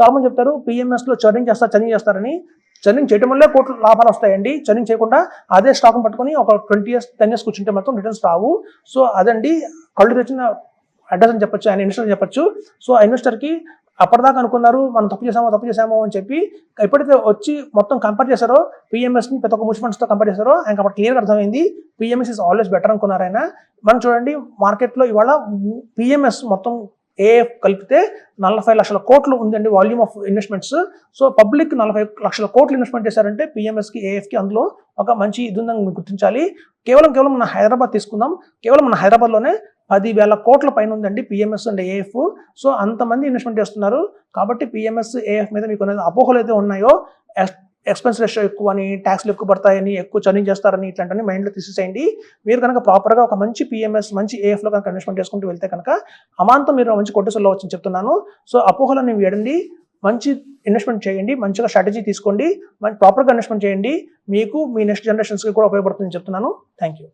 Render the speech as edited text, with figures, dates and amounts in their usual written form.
చాలా మంది చెప్తారు పిఎంఎస్లో చర్నింగ్ చేస్తారని. చర్నింగ్ చేయడం వల్లే కోట్లు లాభాలు వస్తాయండి. చర్నింగ్ చేయకుండా అదే స్టాక్ని పట్టుకొని ఒక 20 years 10 years కూర్చుంటే మాత్రం రిటర్న్స్ రావు. సో అదండి కళ్ళు తెచ్చిన అడ్రస్ అని చెప్పొచ్చు, ఆయన ఇన్వెస్టర్ అని చెప్పొచ్చు. సో ఆ ఇన్వెస్టర్కి అప్పటిదాకా అనుకున్నారు మనం తప్పు చేసామో అని చెప్పి ఎప్పుడైతే వచ్చి మొత్తం కంపేర్ చేశారో పిఎంఎస్ని ప్రతి ఒక్క మ్యూచువల్ ఫండ్స్తో కంపేర్ చేశారో ఆయనకు అప్పుడు క్లియర్గా అర్థమైంది పిఎంఎస్ ఇస్ ఆల్వేస్ బెటర్ అనుకున్నారు ఆయన. మనం చూడండి మార్కెట్లో ఇవాళ పిఎంఎస్ మొత్తం ఏఎఫ్ కలిపితే 45 లక్షల కోట్లు ఉందండి volume of investments. So public 40 లక్షల కోట్లు ఇన్వెస్ట్మెంట్ చేశారంటే పిఎంఎస్కి ఏఎఫ్కి అందులో ఒక మంచి ఇది ఉందని గుర్తించాలి. కేవలం మన హైదరాబాద్ తీసుకుందాం, కేవలం మన హైదరాబాద్లోనే 10,000 కోట్ల పైన ఉందండి పిఎంఎస్ అండ్ ఏఎఫ్. సో అంతమంది ఇన్వెస్ట్మెంట్ చేస్తున్నారు. కాబట్టి పిఎంఎస్ ఏఎఫ్ మీద మీకు అపోహలు అయితే ఉన్నాయో, ఎక్స్పెన్స్ రేషియో ఎక్కువ అని, ట్యాక్స్లు ఎక్కువ పడతాయని, ఎక్కువ చర్నింగ్ చేస్తారని ఇట్లాంటివన్నీ మైండ్లో తీసేసేయండి. మీరు కనుక ప్రాపర్గా ఒక మంచి పిఎంఎస్ మంచి ఏఎఫ్లో కనుక ఇన్వెస్ట్మెంట్ చేసుకుంటూ వెళ్తే కనుక అమాంతం మీరు మంచి కొట్టేసల్లో వచ్చి చెప్తున్నాను. సో అపోహలను వేయండి, మంచి ఇన్వెస్ట్మెంట్ చేయండి, మంచిగా స్ట్రాటజీ తీసుకోండి, ప్రాపర్గా ఇన్వెస్ట్మెంట్ చేయండి. మీకు మీ నెక్స్ట్ జనరేషన్స్కి కూడా ఉపయోగపడుతుందని చెప్తున్నాను. Thank you.